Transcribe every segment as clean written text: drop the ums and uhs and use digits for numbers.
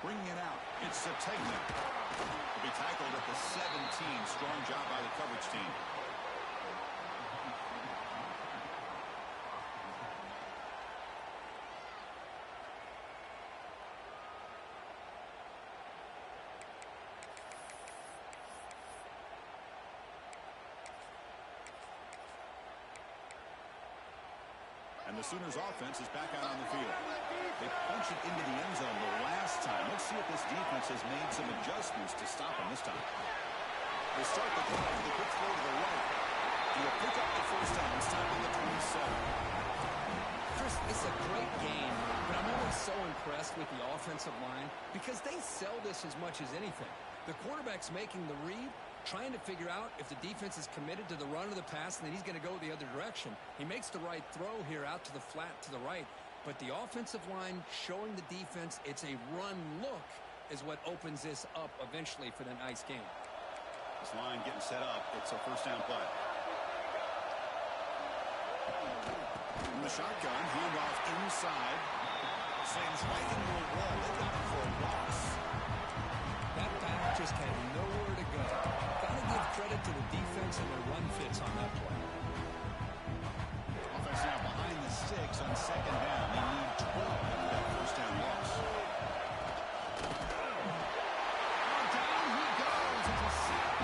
Bringing it out. It's Sategna. Will be tackled at the 17. Strong job by the coverage team. And the Sooners offense is back out on the field. They punched it into the end zone the last time. Let's see if this defense has made some adjustments to stop them this time. They start the drive with a quick throw to the right. He will pick up the first down, stopping the 27. Chris, it's a great game, but I'm always so impressed with the offensive line because they sell this as much as anything. The quarterback's making the read, trying to figure out if the defense is committed to the run or the pass, and then he's going to go the other direction. He makes the right throw here out to the flat to the right, but the offensive line showing the defense it's a run look is what opens this up eventually for the nice game. This line getting set up. It's a first down play. In the shotgun, handoff inside. Sends right into a wall. They got him for a loss. That back just had nowhere to go. Got to give credit to the defense and their run fits on that play. Offense now behind the sticks on second down. They need 12 after that first down loss. Down he goes. It's a sack.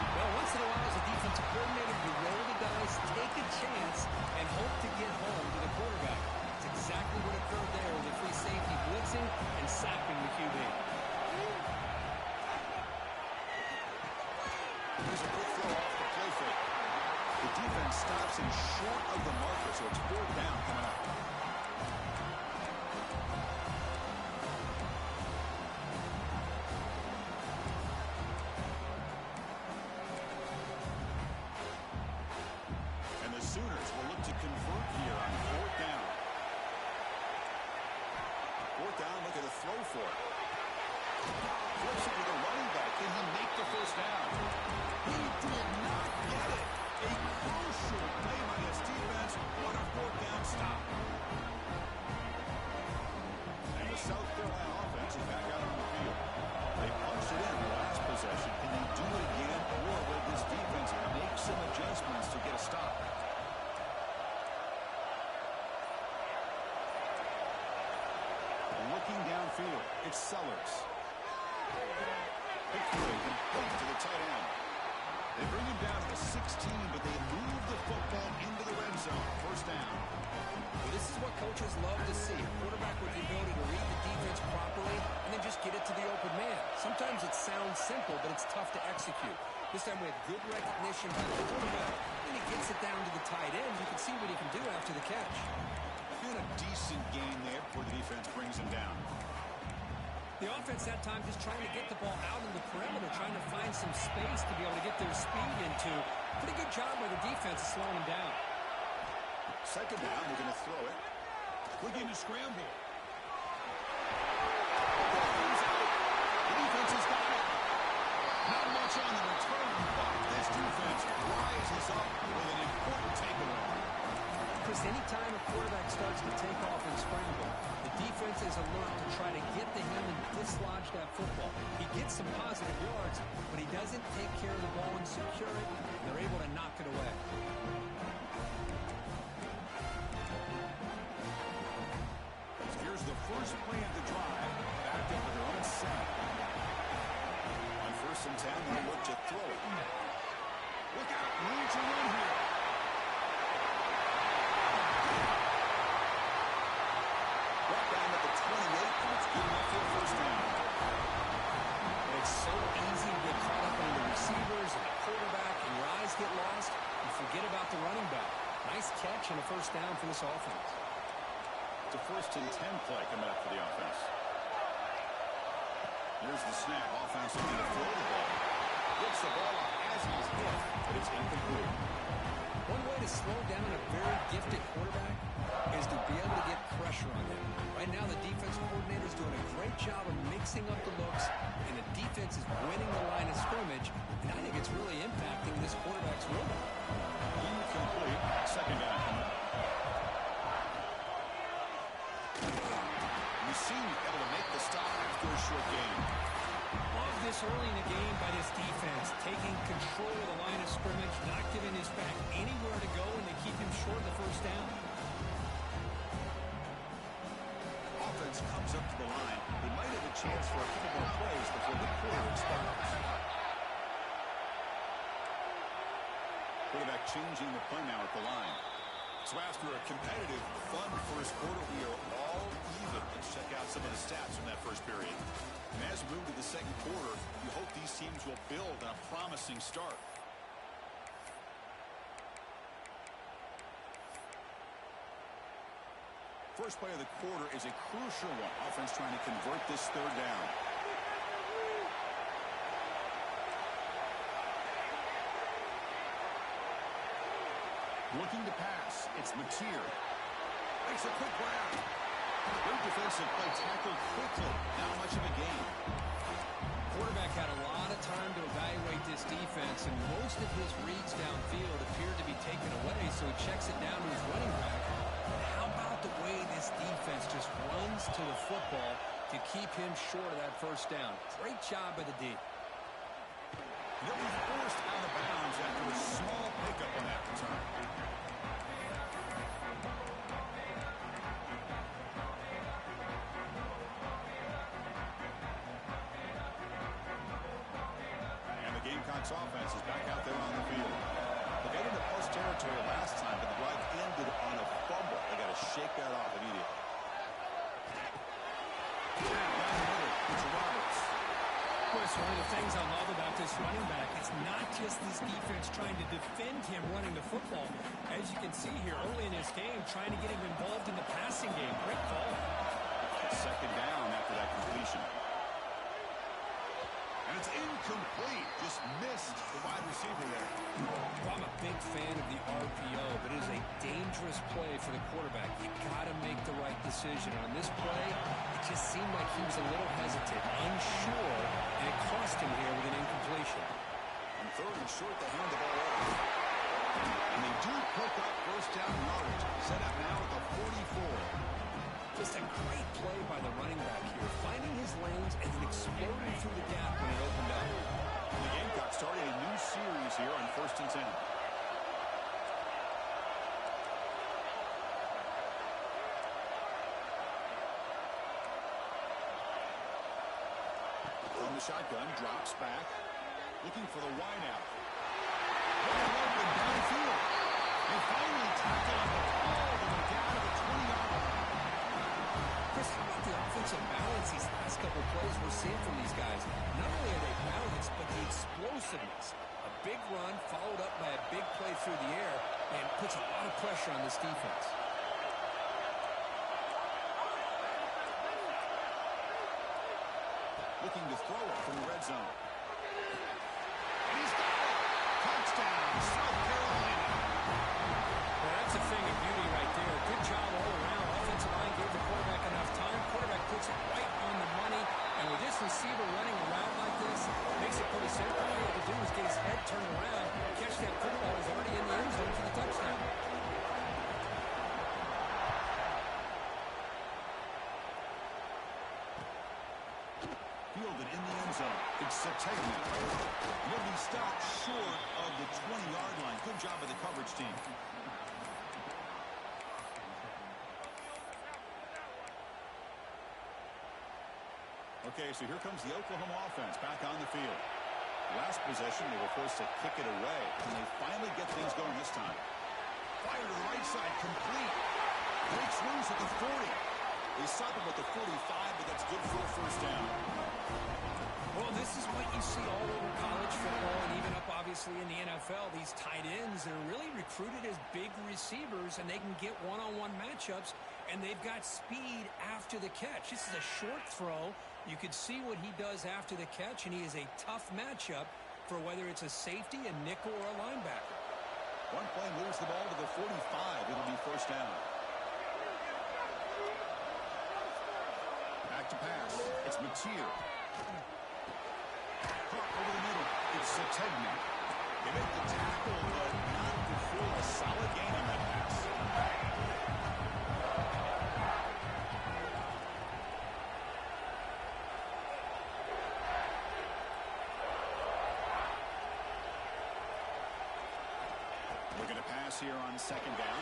Well, once in a while, as a defensive coordinator, you roll the dice, take a chance, and hope to get home to the quarterback. It's exactly what occurred there with the free safety blitzing and sacking the QB. Here's a quick throw off the play fake. The defense stops him short of the marker, so it's fourth down coming up. And the Sooners will look to convert here on fourth down. Fourth down, look at the throw for it. Flips it to the running back. Can he make the first down? He did not get it. A crucial play by his defense. What a fourth down stop. And the South Carolina offense is back out on the field. They punched it in the last possession. Can they do it again, or will this defense make some adjustments to get a stop? Looking downfield, it's Sellers. Pickford to the tight end. They bring him down to the 16, but they move the football into the red zone. First down. Well, this is what coaches love to see. A quarterback with the ability to read the defense properly and then just get it to the open man. Sometimes it sounds simple, but it's tough to execute. This time we have good recognition by the quarterback. When he gets it down to the tight end, you can see what he can do after the catch. And a decent gain there before the defense brings him down. The offense that time just trying to get the ball out in the perimeter, trying to find some space to be able to get their speed into. Pretty good job by the defense of slowing him down. Second down, they're going to throw it. Looking to scramble. The defense has got it. Not much on the return, but this defense rises up with an important takeaway. Chris, anytime a quarterback starts to take off and scramble, the defense is alert to try to get to him and dislodge that football. He gets some positive yards, but he doesn't take care of the ball and secure it. They're able to knock it away. Here's the first play of the drive, backed up with their own center. On first and 10, they look to throw it. Look out, room to run here. Brought down at the 28, and it's good enough for a first down. It's so easy to get caught up on the receivers and the quarterback, and your eyes get lost. You forget about the running back. Nice catch and a first down for this offense. It's a first and 10 play coming up for the offense. Here's the snap. Offense looking to throw the ball. Gets the ball up as he's hit, but it's incomplete. One way to slow down a very gifted quarterback is to be able to get pressure on him. Right now, the defense coordinator is doing a great job of mixing up the looks, and the defense is winning the line of scrimmage, and I think it's really impacting this quarterback's rhythm. Incomplete. Second down coming up. Mussini able to make the stop after for a short gain. Love this early in the game by this defense, taking control of the line of scrimmage, not giving his back anywhere to go, and they keep him short of the first down. Offense comes up to the line. They might have a chance for a couple more plays before the quarter expires. Quarterback changing the play now at the line. So after a competitive, fun first quarter, we are all even. Let's check out some of the stats from that first period. And as we move to the second quarter, you hope these teams will build on a promising start. First play of the quarter is a crucial one. Offense trying to convert this third down. Looking to pass. It's Mateer. Makes a quick grab. Great defensive play, tackled quickly. Not much of a gain. Quarterback had a lot of time to evaluate this defense, and most of his reads downfield appeared to be taken away, so he checks it down to his running back. And how about the way this defense just runs to the football to keep him short of that first down? Great job by the D. He'll be forced out of bounds after a small pickup on that return. And the Gamecocks offense is back out there on the field. They got into plus territory last time, but the drive ended on a fumble. They got to shake that off immediately. Down the middle, it's Roberts. Of course, one of the things I love about this running back is not just this defense trying to defend him running the football. As you can see here early in this game, trying to get him involved in the passing game. Great call. Second down after that completion. And it's incomplete. Just missed the wide receiver there. Well, I'm a big fan of the RPO, but it is a dangerous play for the quarterback. You got to make the right decision. On this play, it just seemed like he was a little hesitant, unsure, and it cost him here with an incompletion. On third and short, they hand the ball over. And they do pick up first down yardage. Set up now at the 44. Just a great play by the running back here, finding his lanes and then exploding through the gap when it opened up. The Gamecocks started a new series here on 1st and 10. From the shotgun, drops back, looking for the wideout. Open downfield. They finally tackle on the ball, and they're down to the 20-yard line. Chris, how about the offensive balance these last couple of plays we're seeing from these guys? Not only are they balanced, but the explosiveness. A big run followed up by a big play through the air and puts a lot of pressure on this defense. Looking to throw it from the red zone. And he's got it. Touchdown, South Carolina. Well, that's a thing of beauty right there. Good job all around. Offensive line gave the quarterback enough time. Quarterback puts it right on the money. And with this receiver running around like this, it makes it pretty simple. All he had to do was get his head turned around, catch that football. He's already in the end zone for the touchdown. Fielded in the end zone. It's Sategna. He'll be stopped short of the 20-yard line. Good job by the coverage team. Okay, so here comes the Oklahoma offense back on the field. Last possession, they were forced to kick it away, and they finally get things going this time. Fire to the right side, complete. Breaks loose at the 40. They stop him at the 45, but that's good for a first down. Well, this is what you see all over college football and even up, obviously, in the NFL. These tight ends, they're really recruited as big receivers, and they can get one-on-one matchups, and they've got speed after the catch. This is a short throw. You could see what he does after the catch, and he is a tough matchup for whether it's a safety, a nickel, or a linebacker. One play moves the ball to the 45. It'll be first down. Back to pass. It's Mateer. Caught over the middle. It's Sategna. They make the tackle, but not before a solid gain on that pass. pass here on second down.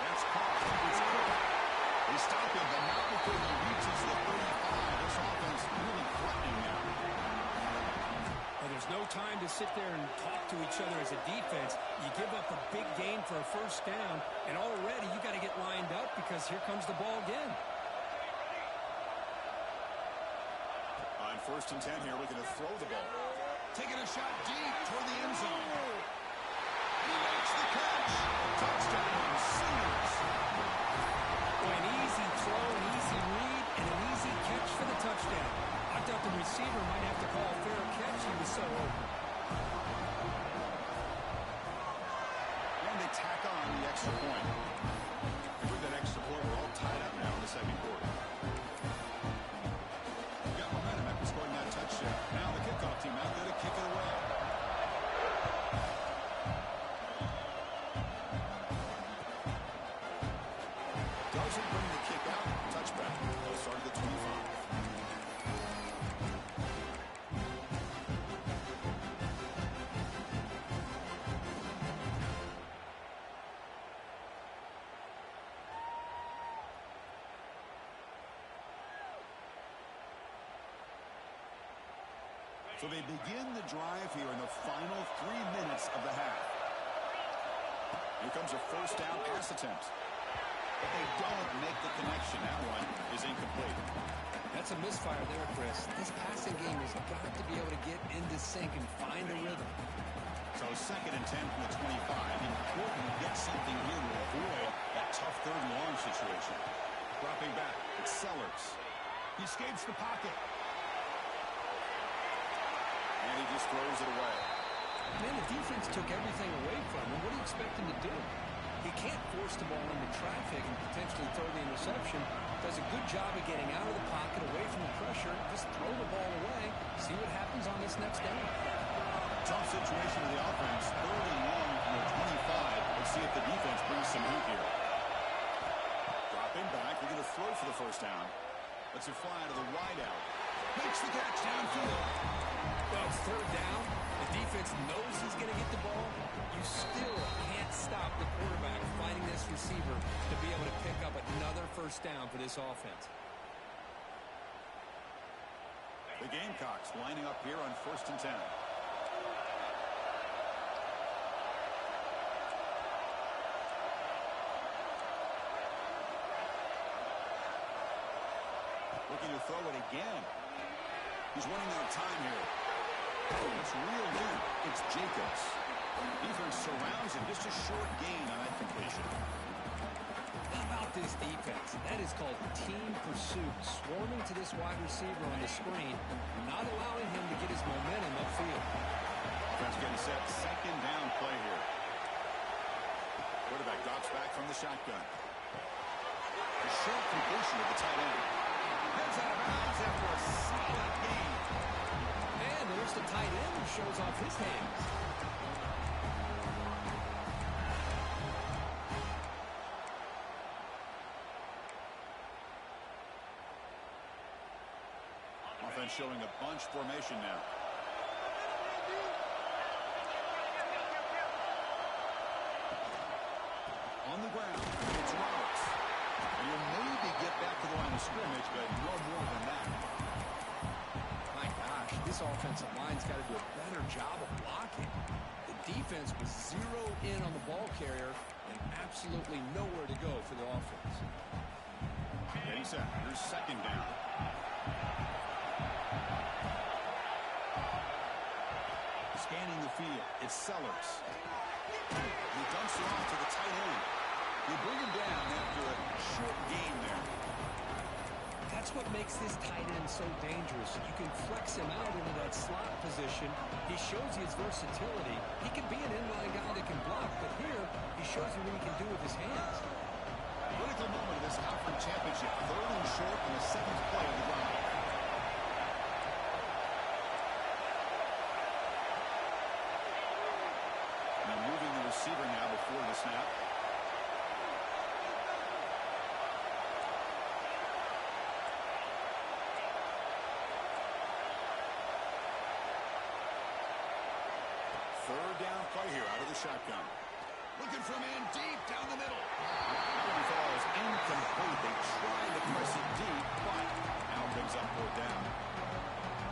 That's caught. It's caught. They stop him, but not before he reaches the 35. This offense really threatening now. Well, there's no time to sit there and talk to each other as a defense. You give up a big gain for a first down, and already you got to get lined up because here comes the ball again. On 1st and 10 here, looking to throw the ball. Taking a shot deep toward the end zone. He makes the catch. Touchdown, Sooners. An easy throw, an easy read, and an easy catch for the touchdown. I thought the receiver might have to call a fair catch. He was so open. And they tack on the extra point. With that extra point, we're all tied up now in the second quarter. Got momentum after scoring that touchdown. Now the kickoff team out there to kick it away. Doesn't bring the kick out. Touchback. They'll start at the 25. So they begin the drive here in the final 3 minutes of the half. Here comes a first down pass attempt. But they don't make the connection. That one is incomplete. That's a misfire there, Chris. This passing game has got to be able to get into sync and find a rhythm. So 2nd and 10 from the 25. Important to get something here to avoid that tough 3rd and long situation. Dropping back, it's Sellers. He escapes the pocket. And he just throws it away. Man, the defense took everything away from him. What do you expect him to do? He can't force the ball into traffic and potentially throw the interception. Does a good job of getting out of the pocket, away from the pressure. Just throw the ball away. See what happens on this next down. Tough situation for the offense. 3rd and long from the 25. Let's see if the defense brings some heat here. Dropping back. We're going to throw for the first down. Lets it fly to the wide out. Makes the catch downfield. Well, it's 3rd down. The defense knows he's going to get the ball. You still can't stop the quarterback finding this receiver to be able to pick up another first down for this offense. The Gamecocks lining up here on 1st and 10. Looking to throw it again. He's running out of time here. It's reeled in. It's Jacobs. Defense surrounds him. Just a short gain on that completion. How about this defense? That is called team pursuit. Swarming to this wide receiver on the screen, not allowing him to get his momentum upfield. Defense getting set. 2nd down play here. Quarterback drops back from the shotgun. A short completion of the tight end. Heads out of bounds after a solid gain. And there's the tight end who shows off his hands. Offense showing a bunch formation now. On the ground, it's Roberts. And you'll maybe get back to the line of scrimmage, but no more than that. My gosh, this offensive line's got to do a better job of blocking. The defense was zeroed in on the ball carrier and absolutely nowhere to go for the offense. Getting set. Here's 2nd down. Scanning the field. It's Sellers. He dumps it off to the tight end. They bring him down after a short gain there. That's what makes this tight end so dangerous. You can flex him out into that slot position. He shows his versatility. He can be an inline guy that can block, but here he shows you what he can do with his hands. Critical moment of this conference championship. 3rd and short on the 7th play of the drive. Now moving the receiver now before the snap. Third down play here out of the shotgun. Looking for a man deep down the middle. He falls incomplete. They try to press it deep, but now brings up fourth down.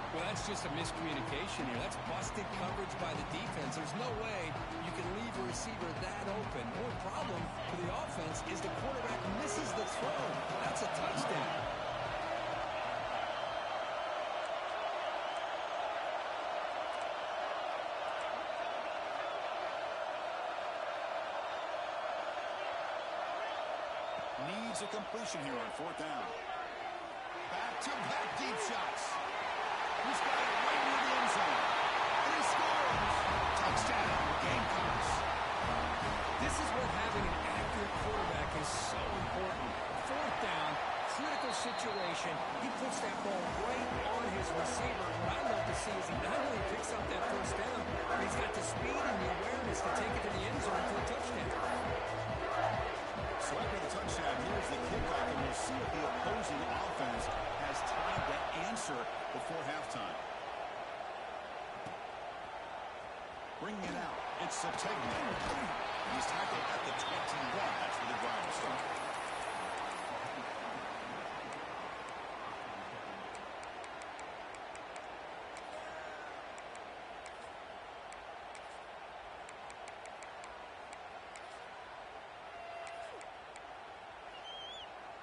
Well, that's just a miscommunication here. That's busted coverage by the defense. There's no way you can leave a receiver that open. More problem for the offense is the quarterback misses the throw. That's a touchdown. Needs a completion here on fourth down. Back-to-back deep shots. He's got it right near the end zone. And he scores. Touchdown, Gamecocks. This is where having an accurate quarterback is so important. Fourth down, critical situation. He puts that ball right on his receiver. What I'd love to see is he not only picks up that first down, but he's got the speed and the awareness to take it to the end zone for a touchdown. So after the touchdown, here's the kickoff, and we'll see if the opposing offense has time to answer before halftime. Bringing it out, it's Sategna. He's tackled at the 21. That's where the drive will start.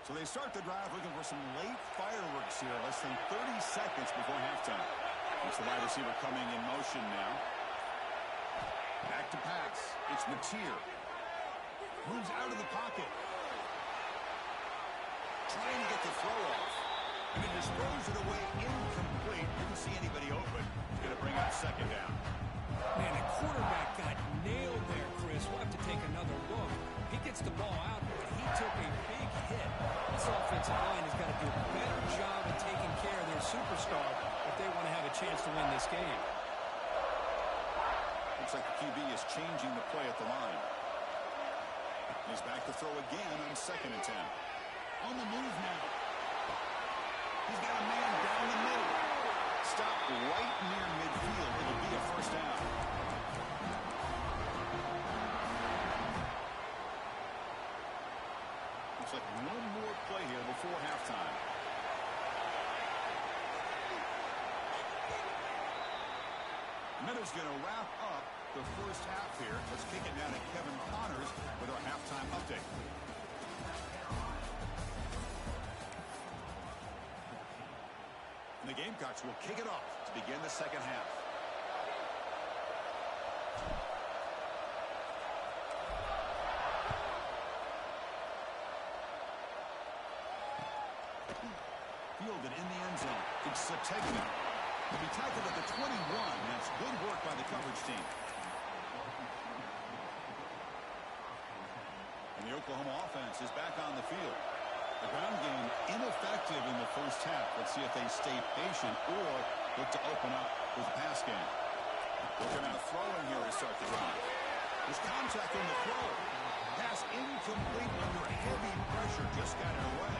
So they start the drive looking for some late fireworks here, less than 30 seconds before halftime. It's the wide receiver coming in motion now. Back to pass. It's Mateer. Moves out of the pocket. Trying to get the throw off. And he just throws it away incomplete. Didn't see anybody open. He's going to bring up second down. Man, the quarterback got nailed there, Chris. We'll have to take another look. He gets the ball out, but he took a big hit. This offensive line has got to do a better job of taking care of their superstar if they want to have a chance to win this game. Looks like the QB is changing the play at the line. He's back to throw again on 2nd and 10. On the move now. He's got a man down the middle. Stop right near midfield. It'll be a first down. Looks like one more play here before halftime. Minutes going to wrap up the first half here. Let's kick it down to Kevin Connors with our halftime update. And the Gamecocks will kick it off to begin the second half. Fielded in the end zone. It's Sategna. He'll be tackled at the 21. That's good work by the coverage team. And the Oklahoma offense is back on the field. The ground game ineffective in the first half. Let's see if they stay patient or look to open up with the pass game. Looking at throwing here to start the drive. There's contact on the throw. Pass incomplete under heavy pressure. Just got it away.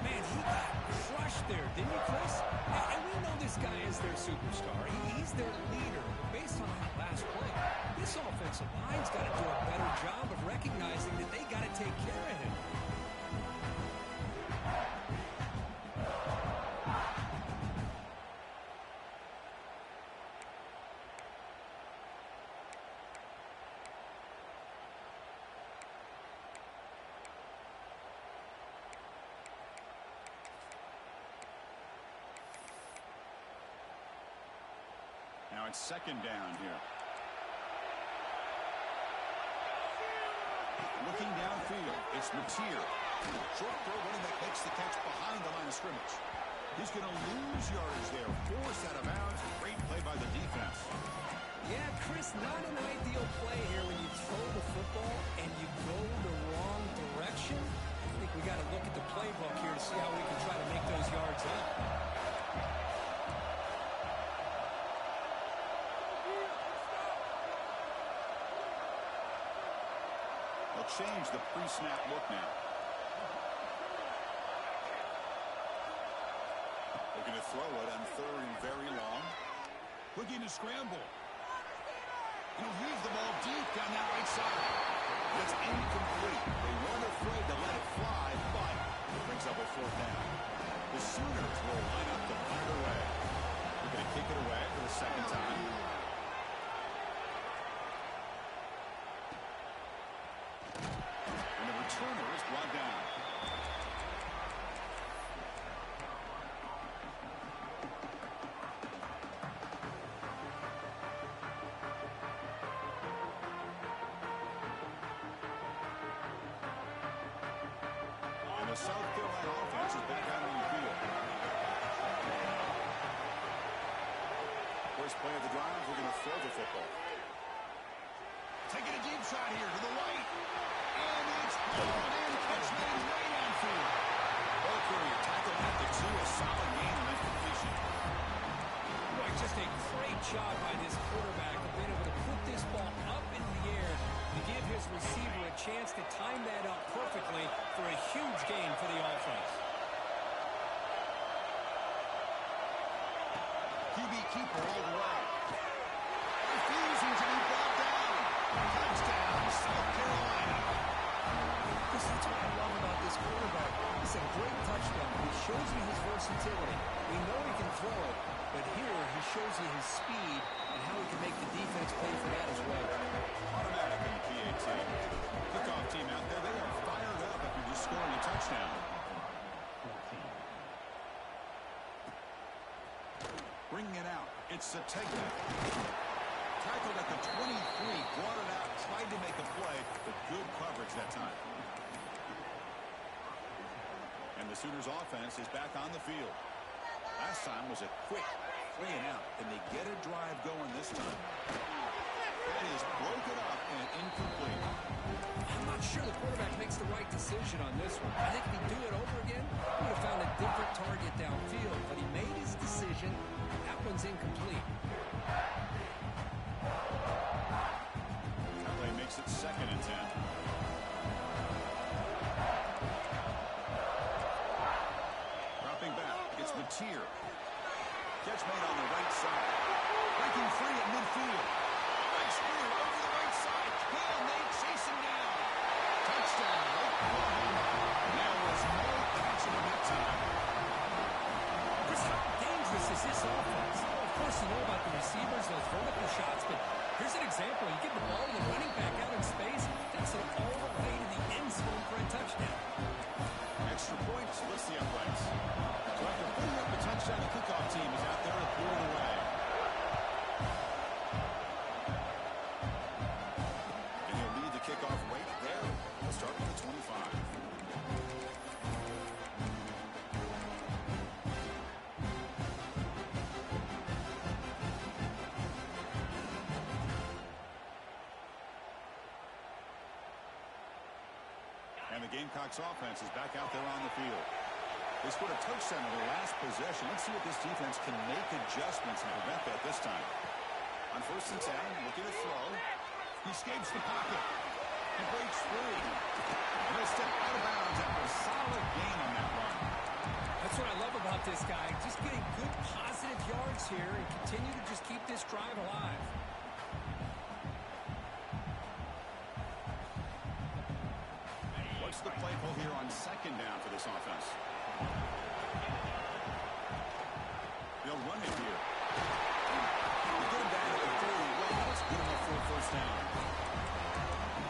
Man, he got crushed there, didn't he, Chris? And we know this guy is their superstar. He's their leader. Based on that last play, this offensive line's got to do a better job of recognizing that they got to take care of him. Now it's second down here. Looking downfield, it's Mateer. Short throw, running back makes the catch behind the line of scrimmage. He's going to lose yardage there. Forced out of bounds. Great play by the defense. Yeah, Chris, not an ideal play here when you throw the football and you go the wrong direction. I think we got to look at the playbook here to see how we can try to make those yards up. Change the pre-snap look now. Looking to throw it on 3rd and very long. Looking to scramble. He leaves the ball deep down that right side. It's incomplete. They weren't afraid to let it fly, but it brings up a fourth down. The Sooners will line up to punt it away. They're going to kick it away for the second time. And the returner is brought down. The South Carolina offense is back out on the field. First play of the drive, we're going to throw the football. Taking a deep shot here to the right. And it's hauled in. Catch made way downfield. Ball carrier tackled at the 2. A solid gain and completion. Boy, just a great job by this quarterback of being able to put this ball up in the air to give his receiver a chance to time that up perfectly for a huge gain for the offense. QB keeper all the way. Refusing to be brought down. Touchdown, South Carolina. That's what I love about this quarterback. It's a great touchdown. He shows you his versatility. We know he can throw it, but here he shows you his speed and how he can make the defense pay for that as well. Automatic in the PAT. Kickoff team out there, they are fired up after just scoring a touchdown. Bringing it out, it's Satega. Tackled at the 23, brought it out, tried to make a play, but good coverage that time. And the Sooners offense is back on the field. Last time was a quick 3 and out, and they get a drive going this time. That is broken up and incomplete. I'm not sure the quarterback makes the right decision on this one. I think if he'd do it over again, he would have found a different target downfield, but he made his decision. That one's incomplete. That play makes it 2nd and 10. Dropping back, it's Mateer. Catch made on the right side. Breaking free at midfield. Nice spear over the right side. Can they chase him down? Touchdown, Oklahoma. There was no catching him that time. Chris, how dangerous is this offense? Of course, you know about the receivers, those vertical shots, but here's an example. You get the ball to the running back out in space, takes it all the way to the end zone for a touchdown. Extra point splits the uprights. So after putting up the touchdown, the kickoff team is out there to pull it away. And he'll lead the kickoff right there. He'll start with the 25. And the Gamecocks offense is back out there on the field. They scored a touchdown in the last possession. Let's see what this defense can make adjustments and prevent that this time. On 1st and 10, looking to throw. He escapes the pocket. He breaks free. And he'll step out of bounds after a solid gain on that run. That's what I love about this guy. Just getting good positive yards here and continue to just keep this drive alive. What's the play call here on 2nd down for this offense? They'll run it here. They get him down at the 31. That's good enough for a 1st down.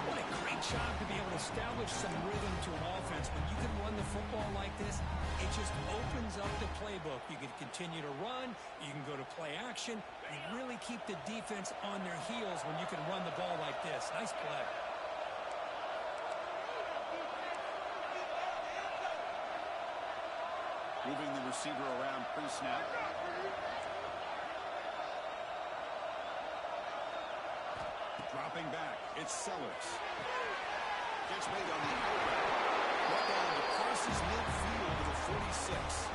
What a great job to be able to establish some rhythm to an offense. When you can run the football like this, it just opens up the playbook. You can continue to run. You can go to play action. You really keep the defense on their heels when you can run the ball like this. Nice play. Moving the receiver around pre-snap. Dropping back, it's Sellers. Gets made on the outlet. Brought down and crosses midfield to the 46.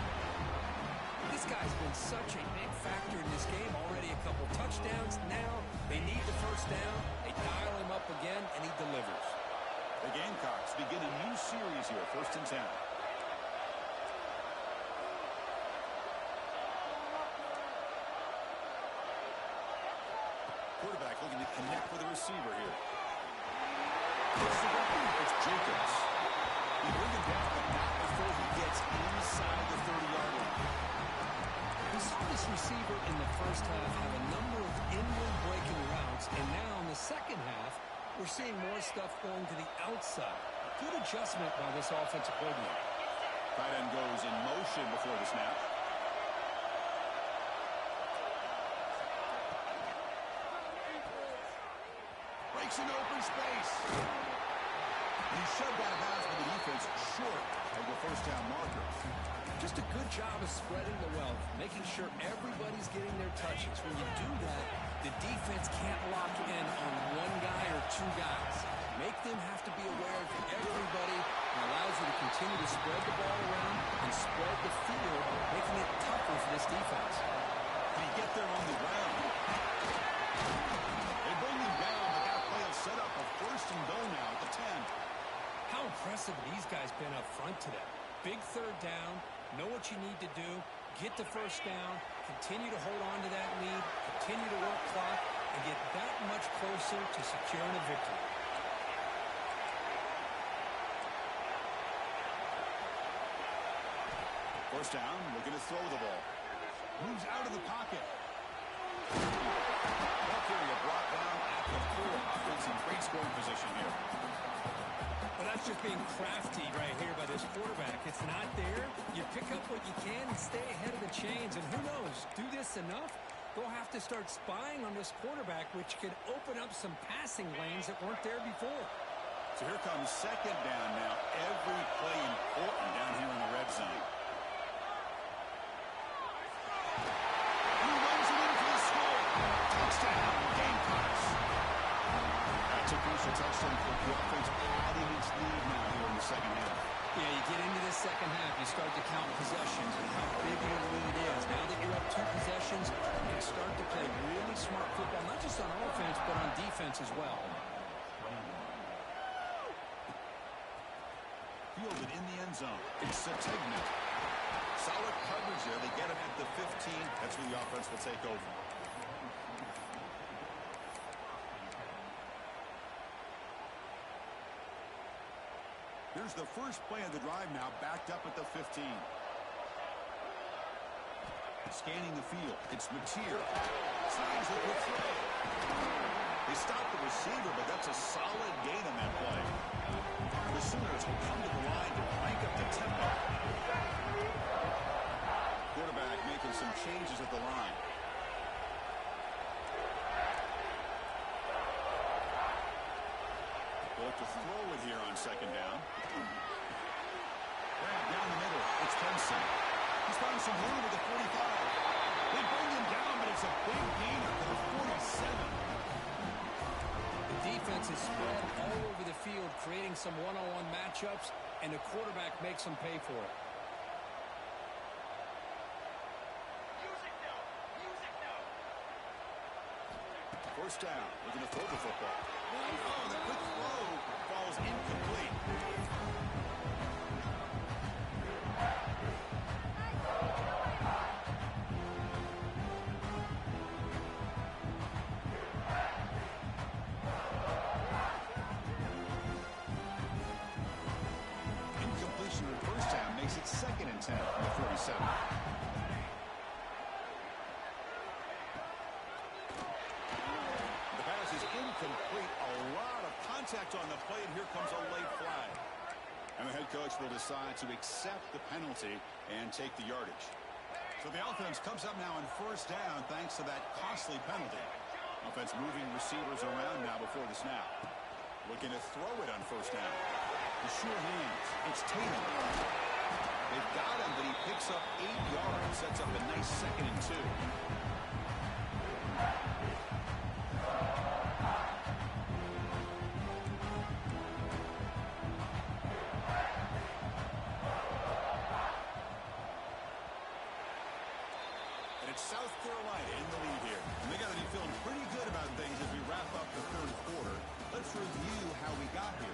This guy's been such a big factor in this game. Already a couple touchdowns. Now they need the 1st down. They dial him up again, and he delivers. The Gamecocks begin a new series here, 1st and 10. Quarterback looking to connect with the receiver here. It's Jacobs. He bring him down, but not before he gets inside the 30-yard line. We saw this receiver in the first half have a number of inward breaking routes, and now in the second half, we're seeing more stuff going to the outside. Good adjustment by this offensive coordinator. Tight end goes in motion before the snap. Breaks into open space. He shoved out of bounds with the defense short of the first down marker. Just a good job of spreading the wealth, making sure everybody's getting their touches. When you do that, the defense can't lock in on one guy or two guys. Make them have to be aware of everybody, and allows you to continue to spread the ball around and spread the field, making it tougher for this defense. Can he get there on the ground? They bring him down, but that play will set up a first and goal now at the 10. How impressive have these guys been up front today? Big third down, know what you need to do, get the first down, continue to hold on to that lead, continue to work clock, and get that much closer to securing a victory. First down, looking to throw the ball. Moves out of the pocket. Walker brought down at the 4. Offense in great scoring position here. Well, that's just being crafty right here by this quarterback. It's not there. You pick up what you can and stay ahead of the chains. And who knows, do this enough, they'll have to start spying on this quarterback, which could open up some passing lanes that weren't there before. So here comes second down now. Every play important down here in the red zone. He runs it in for the score. Touchdown, Gamecocks. That's a crucial touchdown for the offense. Adding its lead now here in the second half. Yeah, you get into the second half, you start to count possessions and how big your lead is. Now that you're up 2 possessions, you can start to play really smart football, not just on offense, but on defense as well. Fielded in the end zone. It's Sategna. Solid coverage there. They get him at the 15. That's where the offense will take over. Here's the first play of the drive now, backed up at the 15. Scanning the field. It's Mateer. Slides with the throw. They stop the receiver, but that's a solid gain on that play. The Sooners will come to the line to crank up the tempo. Quarterback making some changes at the line. Look to throw it here on second down. Grab down the middle. It's Tenson. He's found some room at the 45. They bring him down, but it's a big gain up to the 47. The defense is spread all over the field, creating some one-on-one matchups, and the quarterback makes them pay for it. First down, looking to throw the football. Oh, the quick throw falls incomplete. Incompletion of the first down makes it 2nd and 10 from the 47. Incomplete. A lot of contact on the play, and here comes a late flag. And the head coach will decide to accept the penalty and take the yardage. So the offense comes up now on first down thanks to that costly penalty. Offense moving receivers around now before the snap. Looking to throw it on first down. The sure hands. It's Tatum. They've got him, but he picks up 8 yards. Sets up a nice 2nd and 2. South Carolina in the lead here. And they got to be feeling pretty good about things as we wrap up the third quarter. Let's review how we got here.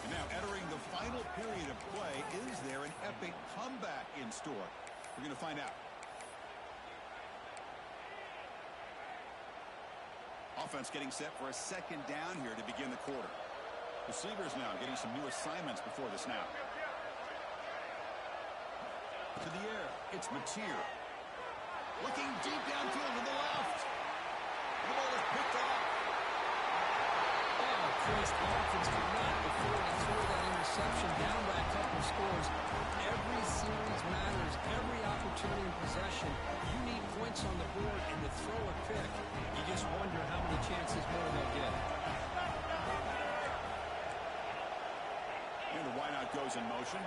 And now entering the final period of play, is there an epic comeback in store? We're going to find out. Offense getting set for a second down here to begin the quarter. Receivers now getting some new assignments before the snap. To the air, it's Mateer. Looking deep downfield to the left. The ball is picked off. Oh, Chris, the offense could not afford to throw that interception down by a couple of scores. Every series matters. Every opportunity in possession. You need points on the board, and to throw a pick, you just wonder how many chances more they'll get. And the wideout goes in motion.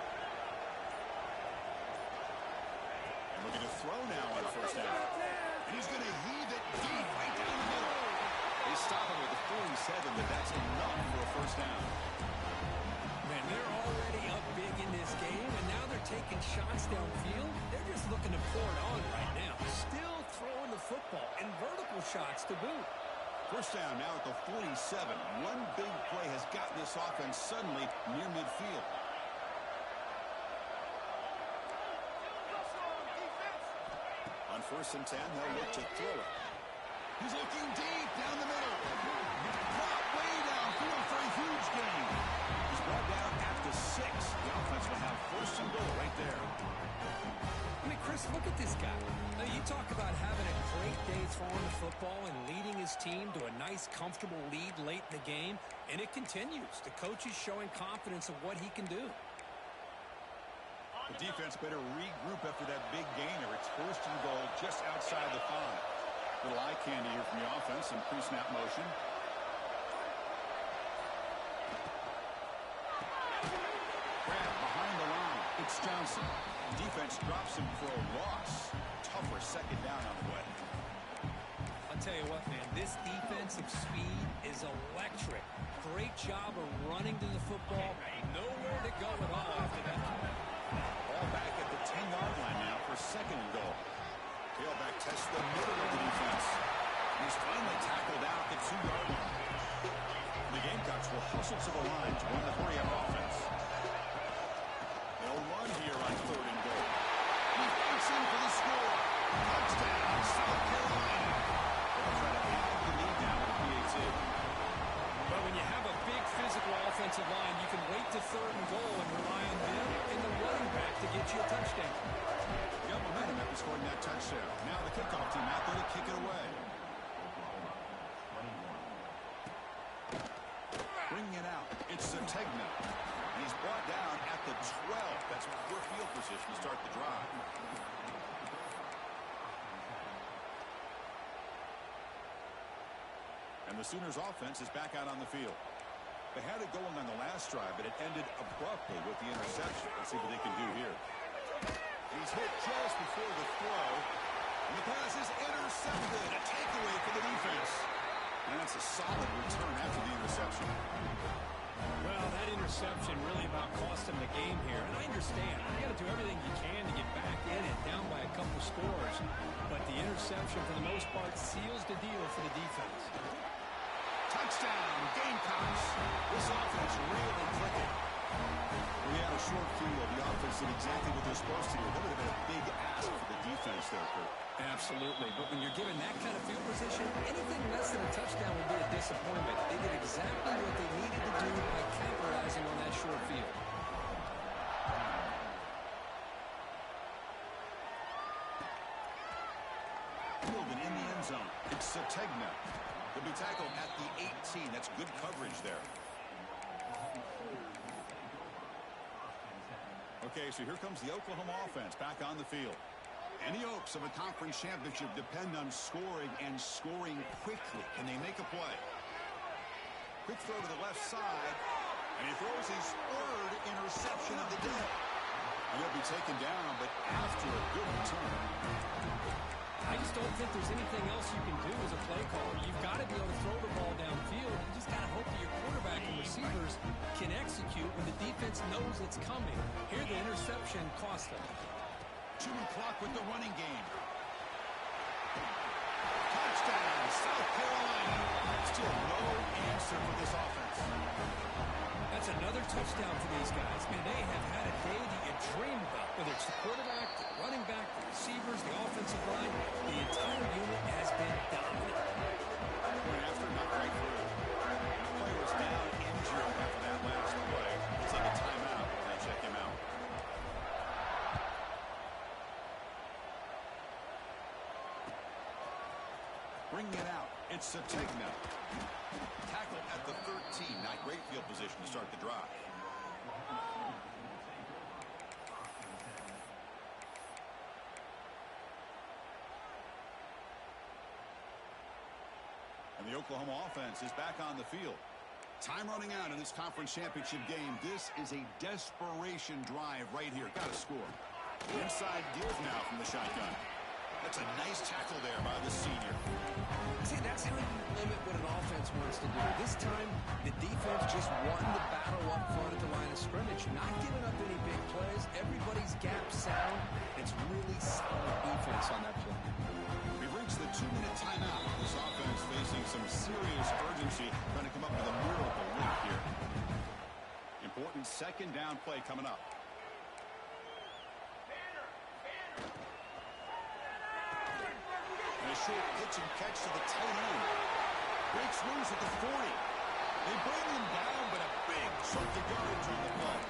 Looking to throw now on first down. And he's going to heave it deep right down the middle. They stop him with the 47, but that's enough for a first down. Man, they're already up big in this game, and now they're taking shots downfield. They're just looking to pour it on right now. Still throwing the football, and vertical shots to boot. First down now at the 47. One big play has gotten this offense suddenly near midfield. On 1st and 10, they'll look to throw it. He's looking deep down the middle. Brought way downfield for a huge gain. He's brought down at the 6. The offense will have 1st and goal right there. I mean, Chris, look at this guy. Now, you talk about having a great day throwing the football and leading his team to a nice, comfortable lead late in the game, and it continues. The coach is showing confidence of what he can do. The defense better regroup after that big gainer. It's 1st and goal just outside the 5. Little eye candy here from the offense in pre-snap motion. Grab behind the line. It's Johnson. Defense drops him for a loss. Tougher second down on the way. I'll tell you what, man, this defensive speed is electric. Great job of running to the football. Nowhere to go at all after that. Ball back at the 10-yard line now for 2nd and goal. Tailback tests the middle of the defense. He's finally tackled out at the 2-yard line. The Gamecocks will hustle to the line to run the hurry-up offense. They'll run here on 3rd and goal. He fights in for the score. Touchdown, South Carolina. They'll try to add the lead now with the PAT. But when you have a big physical offensive line, you can wait to 3rd and goal and rely on them and the running back to get you a touchdown. You got momentum after scoring that touchdown. Now the kickoff team out there to kick it away. Bringing it out, it's Sategna. And he's brought down at the 12. That's poor field position to start the drive. And the Sooners offense is back out on the field. They had it going on the last drive, but it ended abruptly with the interception. Let's see what they can do here. He's hit just before the throw. And the pass is intercepted. A takeaway for the defense. And that's a solid return after the interception. Well, that interception really about cost him the game here. And I understand. You got to do everything you can to get back in and down by a couple scores. But the interception, for the most part, seals the deal for the defense. Touchdown, Gamecocks. This offense really clicking. We had a short field. The offense did exactly what they're supposed to do. That would have been a big ask for the defense there, Kurt. Absolutely. But when you're given that kind of field position, anything less than a touchdown would be a disappointment. They did exactly what they needed to do by capitalizing on that short field. Fielded in the end zone. It's Sategna. He'll be tackled at the 18. That's good coverage there. Okay, so here comes the Oklahoma offense back on the field. Any hopes of a conference championship depend on scoring and scoring quickly. Can they make a play? Quick throw to the left side, and he throws his 3rd interception of the day. And he'll be taken down, but after a good return. I just don't think there's anything else you can do as a play caller. You've got to be able to throw the ball downfield. You just got to hope that your quarterback and receivers can execute when the defense knows it's coming. Here, the interception cost them. 2 o'clock with the running game. Touchdown, South Carolina. Still no answer for this offense. That's another touchdown for these guys. Man, they have had a day that you dream about. Whether it's the quarterback, the running back, the receivers, the offensive line, the entire unit has been dominant. After Bringing it out. It's a takedown. Tackle at the 13. Not great field position to start the drive. And the Oklahoma offense is back on the field. Time running out in this conference championship game. This is a desperation drive right here. Got to score. Inside deals now from the shotgun. That's a nice tackle there by the senior. See, that's how you limit what an offense wants to do. This time, the defense just won the battle up front at the line of scrimmage. Not giving up any big plays. Everybody's gap sound. It's really solid defense on that play. We've reached the 2-minute timeout. This offense facing some serious urgency, trying to come up with a miracle win here. Important second down play coming up. And a short pitch and catch to the tight end. Breaks loose at the 40. They bring him down, but a big chunk of yardage on the play.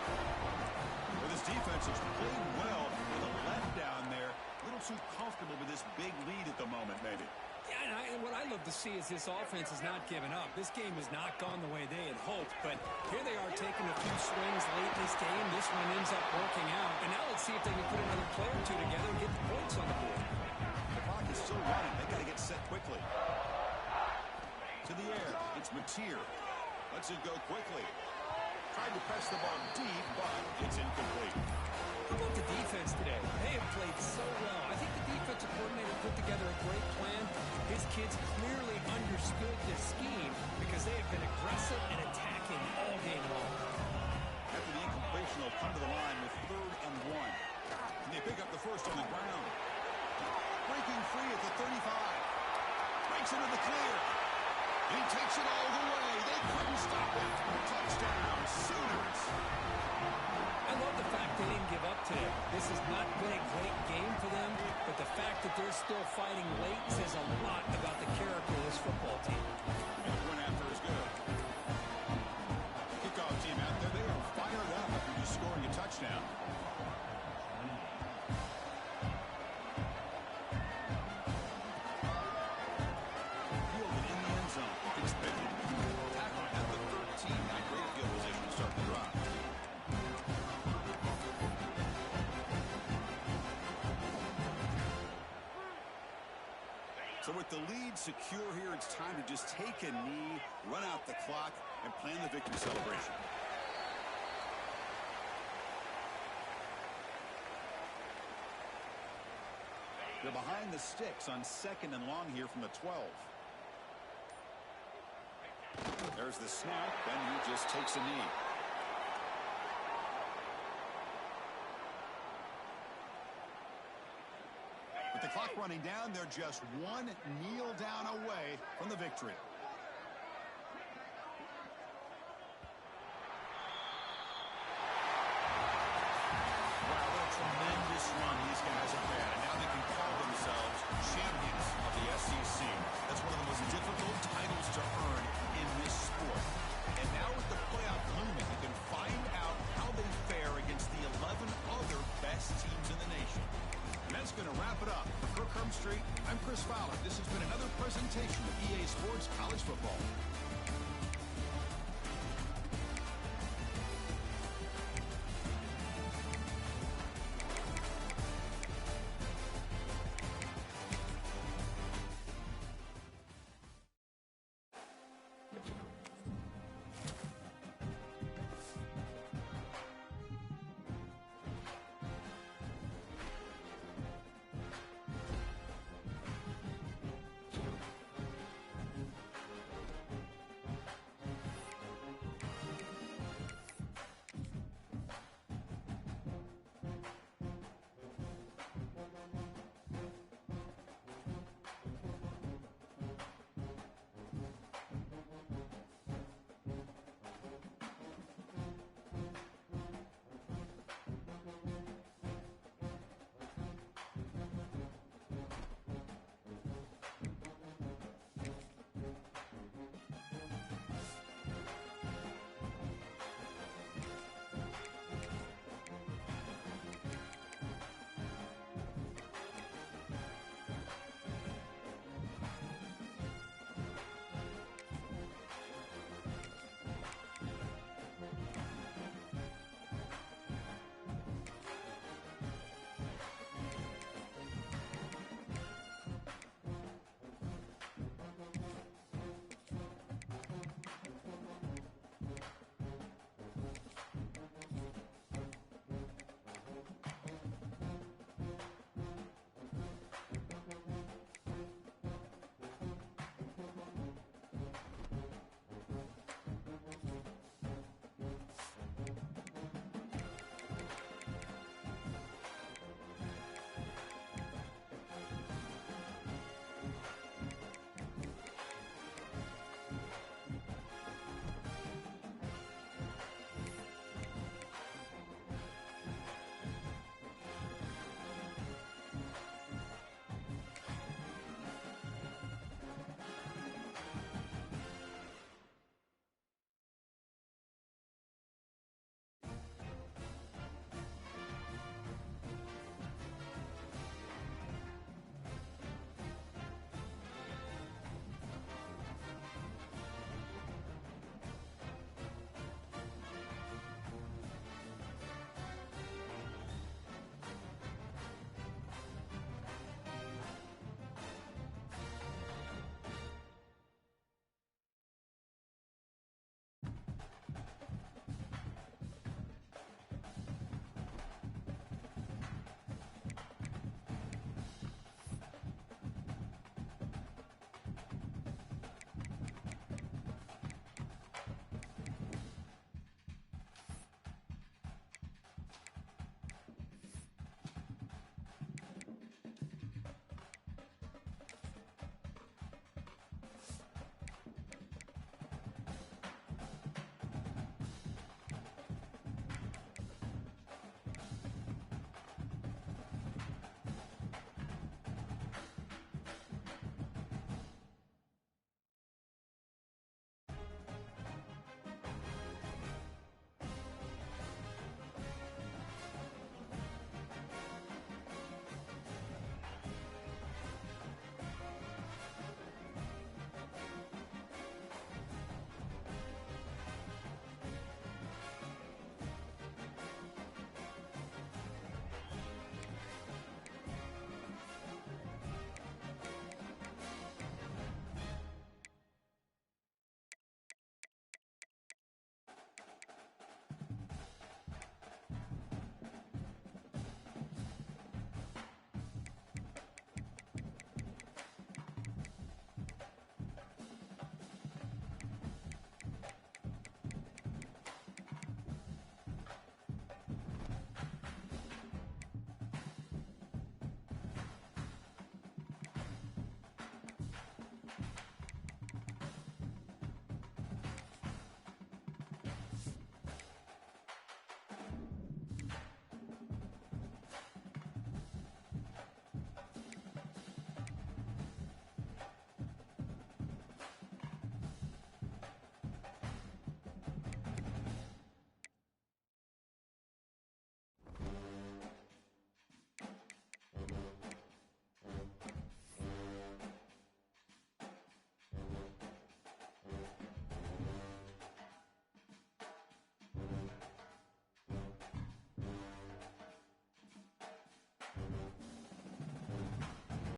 Well, this defense has played well with a letdown there. A little too comfortable with this big lead at the moment, maybe. Yeah, and what I love to see is this offense has not given up. This game has not gone the way they had hoped, but here they are taking a few swings late in this game. This one ends up working out, and now let's see if they can put another play or two together and get the points on the board. The clock is still running. They got to get set quickly. To the air, it's Mateer. Lets it go quickly. Tried to press the ball deep, but it's incomplete. How about the defense today? They have played so well. I think the defensive coordinator put together a great plan. His kids clearly understood this scheme because they have been aggressive and attacking all game long. After the incompletion, they'll come to the line with 3rd and 1. And they pick up the first on the ground. Breaking free at the 35. Breaks into the clear. He takes it all the way. They couldn't stop it. Touchdown, Sooners. I love the fact they didn't give up today. This has not been a great game for them, but the fact that they're still fighting late says a lot about the character of this football team. And the point after is good. Kickoff team out there, they are fired up after just scoring a touchdown. Fielded in the end zone. It's picked. Tackle at the 13. Not great field position to start the drive. So with the lead secure here, it's time to just take a knee, run out the clock, and plan the victory celebration. They're behind the sticks on 2nd and long here from the 12. There's the snap, and he just takes a knee. With the clock running down, they're just one kneel down away from the victory.